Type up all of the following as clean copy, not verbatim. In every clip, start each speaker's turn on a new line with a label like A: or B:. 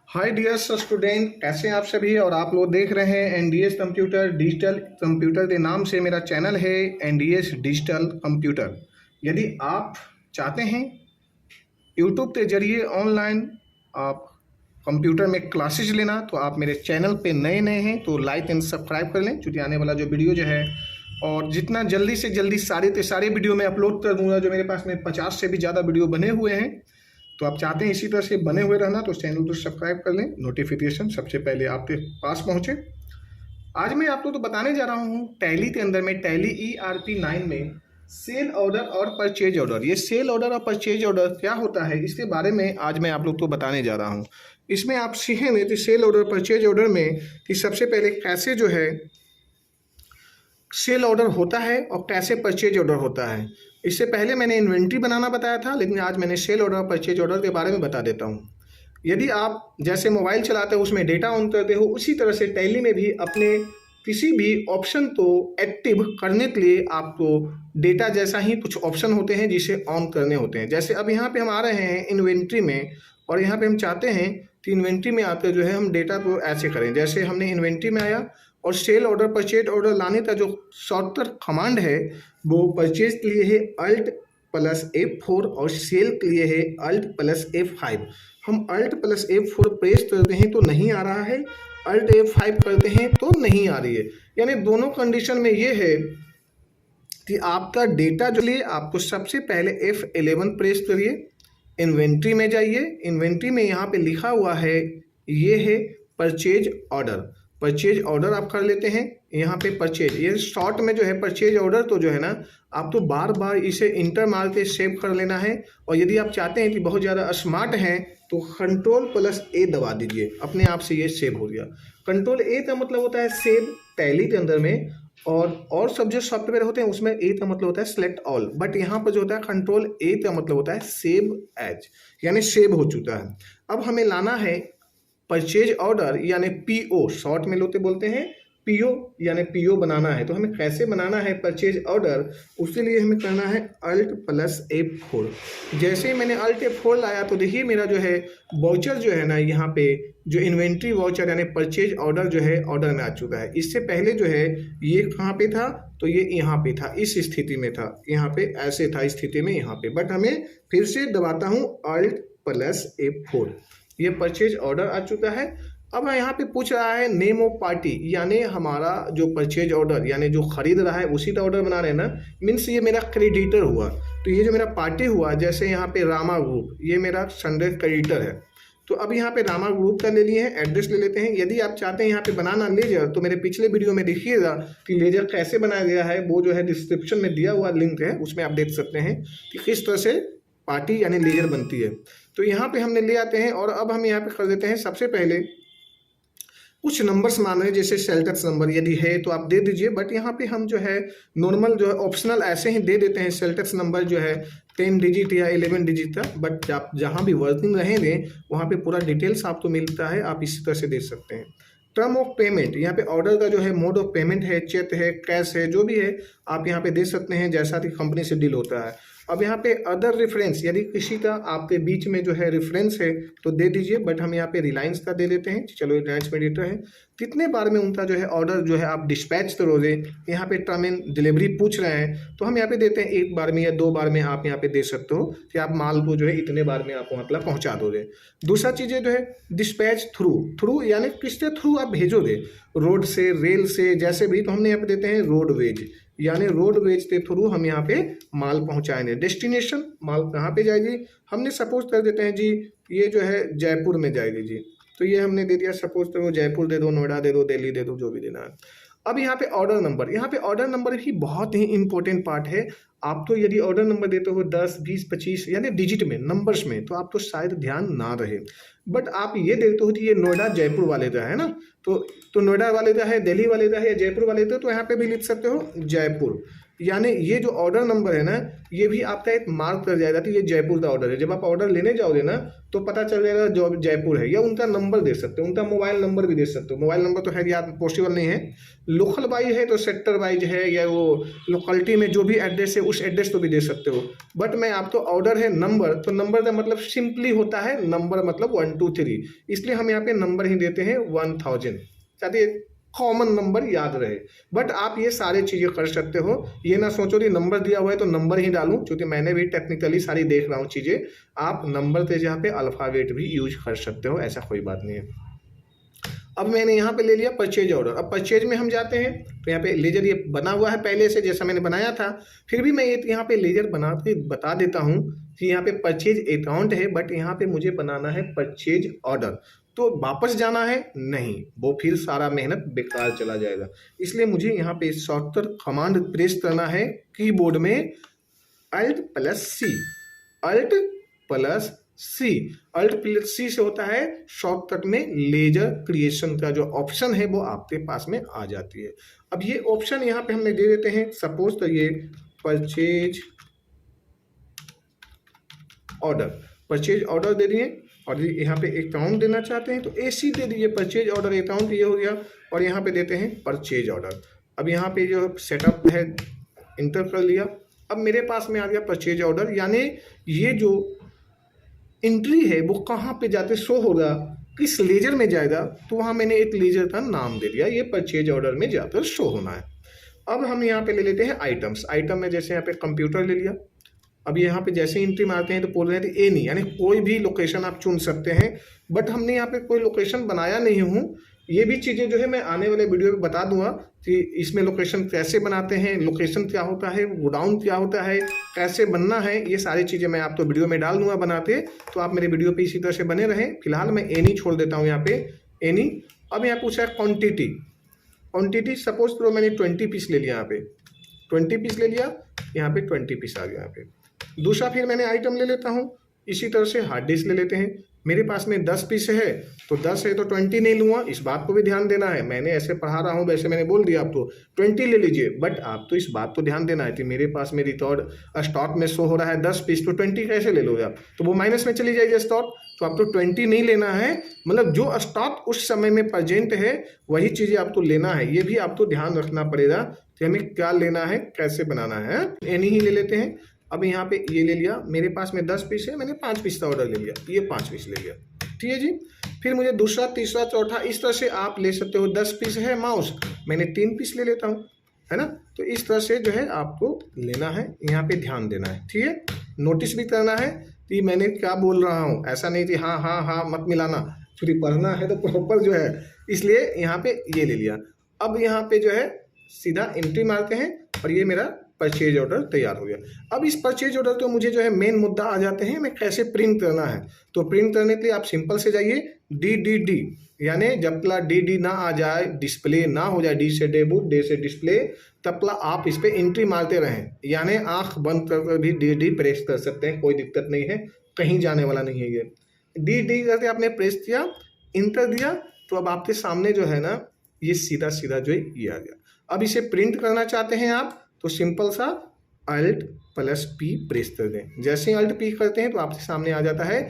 A: Hi dear student, कैसे हैं आप सभी। और आप लोग देख रहे हैं एनडीएस कंप्यूटर डिजिटल कंप्यूटर के नाम से मेरा चैनल है एनडीएस डिजिटल कंप्यूटर। यदि आप चाहते हैं यूट्यूब के जरिए ऑनलाइन आप कंप्यूटर में क्लासेज लेना, तो आप मेरे चैनल पे नए नए हैं तो लाइक एंड सब्सक्राइब कर लें, क्योंकि आने वाला जो वीडियो जो है और जितना जल्दी से जल्दी सारे के सारे वीडियो मैं अपलोड कर दूंगा। जो मेरे पास में 50 से भी ज़्यादा वीडियो बने हुए हैं, तो आप चाहते हैं इसी तरह से बने हुए रहना तो चैनल को सब्सक्राइब कर लें, नोटिफिकेशन सबसे पहले आपके पास पहुंचे। आज मैं आपको तो बताने जा रहा हूं टैली के अंदर में टैली ERP 9 में सेल ऑर्डर और परचेज ऑर्डर। ये सेल ऑर्डर और परचेज ऑर्डर क्या होता है, इसके बारे में आज मैं आप लोग को बताने जा रहा हूं। इसमें आप सीखेंगे कि सेल ऑर्डर परचेज ऑर्डर में कि सबसे पहले कैसे जो है सेल ऑर्डर होता है और कैसे परचेज ऑर्डर होता है। इससे पहले मैंने इन्वेंट्री बनाना बताया था, लेकिन आज मैंने सेल ऑर्डर और परचेज ऑर्डर के बारे में बता देता हूँ। यदि आप जैसे मोबाइल चलाते हो उसमें डेटा ऑन करते हो, उसी तरह से टैली में भी अपने किसी भी ऑप्शन को एक्टिव करने के लिए आपको डेटा जैसा ही कुछ ऑप्शन होते हैं जिसे ऑन करने होते हैं। जैसे अब यहाँ पे हम आ रहे हैं इन्वेंट्री में, और यहाँ पे हम चाहते हैं कि इन्वेंट्री में आकर जो है हम डेटा को ऐसे करें। जैसे हमने इन्वेंट्री में आया और सेल ऑर्डर परचेज ऑर्डर लाने का जो शॉर्टकट कमांड है वो परचेज के लिए है Alt+F4 और सेल के लिए है Alt+F5। हम Alt+F4 प्रेस करते हैं तो नहीं आ रहा है, Alt+F5 करते हैं तो नहीं आ रही है। यानी दोनों कंडीशन में ये है कि आपका डेटा जो लिए आपको सबसे पहले F11 प्रेस करिए, इन्वेंट्री में जाइए। इन्वेंट्री में यहाँ पे लिखा हुआ है, ये है परचेज ऑर्डर। परचेज ऑर्डर आप कर लेते हैं यहाँ पे परचेज, ये शॉर्ट में जो है परचेज ऑर्डर तो जो है ना आप तो बार बार इसे इंटर मार के सेव कर लेना है। और यदि आप चाहते हैं कि बहुत ज़्यादा स्मार्ट हैं तो Ctrl+A दबा दीजिए, अपने आप से ये सेव हो गया। Ctrl+A का मतलब होता है सेव टैली के अंदर में, और सब जो सॉफ्टवेयर होते हैं उसमें ए का मतलब होता है सेलेक्ट ऑल, बट यहाँ पर जो होता है Ctrl+A का मतलब होता है सेव एज, यानी सेव हो चुका है। अब हमें लाना है परचेज ऑर्डर यानी PO, शॉर्ट में लोग बोलते हैं PO, यानी PO बनाना है। तो हमें कैसे बनाना है परचेज ऑर्डर, उसके लिए हमें करना है Alt+F4। जैसे ही मैंने Alt+F4 लाया तो देखिए मेरा जो है वाउचर जो है ना, यहाँ पे जो इन्वेंट्री वाउचर यानी परचेज ऑर्डर जो है ऑर्डर में आ चुका है। इससे पहले जो है ये कहाँ पे था, तो ये यहाँ पे था, इस स्थिति में था, यहाँ पे ऐसे था स्थिति में यहाँ पे। बट हमें फिर से दबाता हूँ Alt+F4, ये परचेज ऑर्डर आ चुका है। अब यहाँ पे पूछ रहा है नेम ऑफ पार्टी, यानी हमारा जो परचेज ऑर्डर यानी जो खरीद रहा है उसी का ऑर्डर बना रहे हैं ना, मीन्स ये मेरा क्रेडिटर हुआ। तो ये जो मेरा पार्टी हुआ, जैसे यहाँ पे रामा ग्रुप, ये मेरा संडे क्रेडिटर है। तो अब यहाँ पे रामा ग्रुप का ले लिए हैं, एड्रेस ले लेते हैं। यदि आप चाहते हैं यहाँ पे बनाना लेजर, तो मेरे पिछले वीडियो में देखिएगा कि लेजर कैसे बनाया गया है, वो जो है डिस्क्रिप्शन में दिया हुआ लिंक है, उसमें आप देख सकते हैं कि किस तरह से पार्टी यानी लेजर बनती है। तो यहाँ पे हमने ले आते हैं और अब हम यहाँ पे कर देते हैं सबसे पहले कुछ नंबर्स मान रहे हैं, जैसे सेल्टेक्स नंबर यदि है तो आप दे दीजिए, बट यहाँ पे हम जो है नॉर्मल जो है ऑप्शनल ऐसे ही दे देते हैं। सेल्टेक्स नंबर जो है 10 डिजिट या 11 डिजिट का, बट आप जहाँ भी वर्किंग रहेंगे वहाँ पे पूरा डिटेल्स आपको मिलता है, आप इसी तरह से दे सकते हैं। टर्म ऑफ पेमेंट, यहाँ पे ऑर्डर का जो है मोड ऑफ पेमेंट है, चेक है, कैश है, जो भी है आप यहाँ पे दे सकते हैं जैसा कि कंपनी से डील होता है। अब यहाँ पे अदर रेफरेंस, यदि किसी का आपके बीच में जो है रेफरेंस है तो दे दीजिए, बट हम यहाँ पे रिलायंस का दे देते हैं। चलो रिलायंस में डेटा है, कितने बार में उनका जो है ऑर्डर जो है आप डिस्पैच करोगे। यहाँ पे टर्म एंड डिलीवरी पूछ रहे हैं तो हम यहाँ पे देते हैं 1 बार में या 2 बार में आप यहाँ पे दे सकते हो कि आप माल को जो है इतने बार में आपको मतलब पहुँचा दोगे। दूसरा चीज़ें जो है डिस्पैच थ्रू यानी किसके थ्रू आप भेजोगे, रोड से, रेल से, जैसे भी। तो हमने यहाँ पे देते हैं रोडवेज, यानी रोडवेज के थ्रू हम यहाँ पे माल पहुँचाएंगे। डेस्टिनेशन माल कहाँ पे जाएगी, हमने सपोज कर देते हैं जी ये जो है जयपुर में जाएगी जी, तो ये हमने दे दिया। सपोज करो जयपुर दे दो, नोएडा दे दो, दिल्ली दे दो, जो भी देना है। अब यहाँ पे ऑर्डर नंबर, यहाँ पे ऑर्डर नंबर भी बहुत ही इंपॉर्टेंट पार्ट है। आप तो यदि ऑर्डर नंबर देते हो 10, 20, 25 यानी डिजिट में, नंबर्स में, तो आप तो शायद ध्यान ना रहे, बट आप ये देते हो कि ये नोएडा जयपुर वाले का है ना, तो नोएडा वाले का है, दिल्ली वाले का है या जयपुर वाले का, तो यहाँ पे भी लिख सकते हो जयपुर। यानी ये जो ऑर्डर नंबर है ना, ये भी आपका एक मार्क कर जाएगा कि ये जयपुर का ऑर्डर है। जब आप ऑर्डर लेने जाओगे ना तो पता चल जाएगा जो जयपुर है, या उनका नंबर दे सकते हो, उनका मोबाइल नंबर भी दे सकते हो। मोबाइल नंबर तो खैर याद पॉसिबल नहीं है, लोकल वाइज है तो सेक्टर वाइज है, या वो लोकलिटी में जो भी एड्रेस है उस एड्रेस को भी दे सकते हो। बट मैं आपको ऑर्डर है नंबर, तो नंबर का मतलब सिंपली होता है नंबर मतलब 1 2 3, इसलिए हम यहाँ पे नंबर ही देते हैं 1000, ताकि कॉमन नंबर याद रहे। बट आप ये सारे चीज़ें कर सकते हो, ये ना सोचो कि नंबर दिया हुआ है तो नंबर ही डालूं, क्योंकि मैंने भी टेक्निकली सारी देख रहा हूँ चीज़ें। आप नंबर के जहाँ पे अल्फ़ाबेट भी यूज कर सकते हो, ऐसा कोई बात नहीं है। अब मैंने यहाँ पे ले लिया परचेज ऑर्डर। अब परचेज में हम जाते हैं तो यहाँ पे लेजर ये बना हुआ है पहले से, जैसा मैंने बनाया था। फिर भी मैं ये यहाँ पे लेजर बना के बता देता हूँ कि यहाँ पे परचेज अकाउंट है, बट यहाँ पे मुझे बनाना है परचेज ऑर्डर। तो वापस जाना है नहीं, वो फिर सारा मेहनत बेकार चला जाएगा। इसलिए मुझे यहाँ पे शॉर्टकट कमांड प्रेस करना है कीबोर्ड में, Alt+C, Alt+C। Alt+C से होता है शॉर्टकट में लेजर क्रिएशन का जो ऑप्शन है वो आपके पास में आ जाती है। अब ये ऑप्शन यहाँ पे हमने दे देते हैं, सपोज तो ये परचेज ऑर्डर दे दिए, और यहाँ पे अकाउंट देना चाहते हैं तो AC दे दीजिए, परचेज ऑर्डर अकाउंट ये हो गया, और यहाँ पे देते हैं परचेज ऑर्डर। अब यहाँ पे जो सेटअप है इंटर कर लिया। अब मेरे पास में आ गया परचेज ऑर्डर, यानी ये जो एंट्री है वो कहाँ पे जाते शो होगा, किस लेजर में जाएगा, तो वहाँ मैंने एक लेजर का नाम दे दिया, ये परचेज ऑर्डर में जाकर शो होना है। अब हम यहाँ पे ले लेते हैं आइटम्स। आइटम में जैसे यहाँ पे कंप्यूटर ले लिया। अब यहाँ पे जैसे एंट्री मारते हैं तो बोल रहे थे एनी, यानी कोई भी लोकेशन आप चुन सकते हैं, बट हमने यहाँ पे कोई लोकेशन बनाया नहीं हूँ। ये भी चीज़ें जो है मैं आने वाले वीडियो में बता दूंगा कि इसमें लोकेशन कैसे बनाते हैं, लोकेशन क्या होता है, गोडाउन क्या होता है, कैसे बनना है, ये सारी चीज़ें मैं आपको वीडियो में डाल दूंगा बनाते। तो आप मेरे वीडियो पे इसी तरह से बने रहें। फिलहाल मैं एनी छोड़ देता हूँ यहाँ पे, एनी। अब यहाँ पूछा है क्वान्टिटी, सपोज करो मैंने 20 पीस ले लिया, यहाँ पे 20 पीस ले लिया, यहाँ पे 20 पीस आ गया यहाँ पे। दूसरा फिर मैंने आइटम ले लेता हूँ, इसी तरह से हार्ड डिस्क ले लेते हैं। मेरे पास में 10 पीस है तो 10 है तो 20 नहीं लूँगा, इस बात को भी ध्यान देना है। मैंने ऐसे पढ़ा रहा हूँ, वैसे मैंने बोल दिया आपको 20 ले लीजिए, बट आप तो इस बात को ध्यान देना है कि मेरे पास में रिकॉर्ड स्टॉक में शो हो रहा है 10 पीस, तो 20 कैसे ले लोगे आप, तो वो माइनस में चली जाएगी स्टॉक। तो आपको 20 नहीं लेना है, मतलब जो स्टॉक उस समय में प्रेजेंट है वही चीज़ें आपको लेना है। ये भी आपको ध्यान रखना पड़ेगा कि हमें क्या लेना है, कैसे बनाना है। एनी ही ले लेते हैं। अब यहाँ पे ये ले लिया, मेरे पास में 10 पीस है, मैंने 5 पीस का ऑर्डर ले लिया, ये 5 पीस ले लिया, ठीक है जी। फिर मुझे दूसरा, तीसरा, चौथा, इस तरह से आप ले सकते हो। 10 पीस है माउस, मैंने 3 पीस ले लेता हूँ, है ना। तो इस तरह से जो है आपको लेना है, यहाँ पे ध्यान देना है, ठीक है। नोटिस भी करना है कि मैंने क्या बोल रहा हूँ, ऐसा नहीं कि हाँ हाँ हाँ मत मिलाना, क्योंकि पढ़ना है तो प्रॉपर जो है, इसलिए यहाँ पे ये ले लिया। अब यहाँ पे जो है सीधा एंट्री मारते हैं और ये मेरा परचेज ऑर्डर तैयार हो गया। अब इस परचेज ऑर्डर तो मुझे जो है मेन मुद्दा आ जाते हैं, मैं कैसे प्रिंट करना है। तो प्रिंट करने के लिए आप सिंपल से जाइए DDD, यानी जब तक DD ना आ जाए, डिस्प्ले ना हो जाए, D से डेबूट, D से डिस्प्ले, तब तक आप इस पर एंट्री मारते रहें। यानी आँख बंद कर भी DD प्रेस कर सकते हैं, कोई दिक्कत नहीं है, कहीं जाने वाला नहीं है ये। DD करके आपने प्रेस किया, इंटर दिया, तो अब आपके सामने जो है ना ये सीधा सीधा जो है ये आ गया। अब इसे प्रिंट करना चाहते हैं आप तो सिंपल सा Alt+P प्रेस कर दें। जैसे ही Alt+P करते हैं तो आपके सामने आ जाता है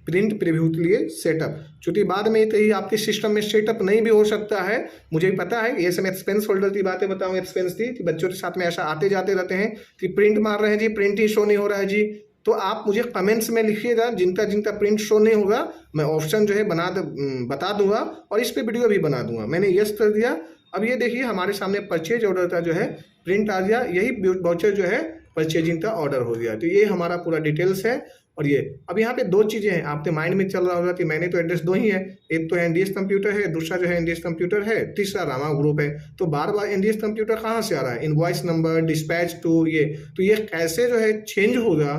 A: प्रिंट प्रीव्यू के लिए सेटअप। चूँकि बाद में कहीं आपके सिस्टम में सेटअप नहीं भी हो सकता है, मुझे पता है। ये सब एक्सपेंस फोल्डर की बातें बताऊँ, एक्सपेंस थी कि बच्चों के साथ में ऐसा आते जाते रहते हैं कि प्रिंट मार रहे हैं जी, प्रिंट ही शो नहीं हो रहा है जी। तो आप मुझे कमेंट्स में लिखिएगा, जिनका जिनका प्रिंट शो नहीं होगा मैं ऑप्शन जो है बता दूंगा, और इस पर वीडियो भी बना दूंगा। मैंने यस कर दिया। अब ये देखिए हमारे सामने परचेज ऑर्डर का जो है प्रिंट आ गया, यही वाउचर जो है परचेजिंग का ऑर्डर हो गया। तो ये हमारा पूरा डिटेल्स है। और ये अब यहाँ पे 2 चीज़ें हैं, आपके माइंड में चल रहा होगा कि मैंने तो एड्रेस 2 ही है, एक तो NDS कंप्यूटर है, दूसरा जो है NDS कंप्यूटर है, तीसरा रामा ग्रुप है। तो बार बार NDS कंप्यूटर कहाँ से आ रहा है, इनवॉइस नंबर, डिस्पैच टू, ये तो ये कैसे जो है चेंज होगा,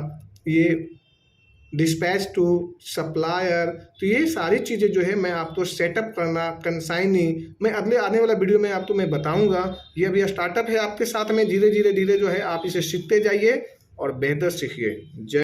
A: ये डिस्पैच टू सप्लायर। तो ये सारी चीज़ें जो है मैं आपको सेटअप करना, कंसाइनिंग, मैं अगले आने वाला वीडियो में आपको मैं बताऊंगा। ये अभी स्टार्टअप है आपके साथ में, धीरे धीरे जो है आप इसे सीखते जाइए और बेहतर सीखिए। जय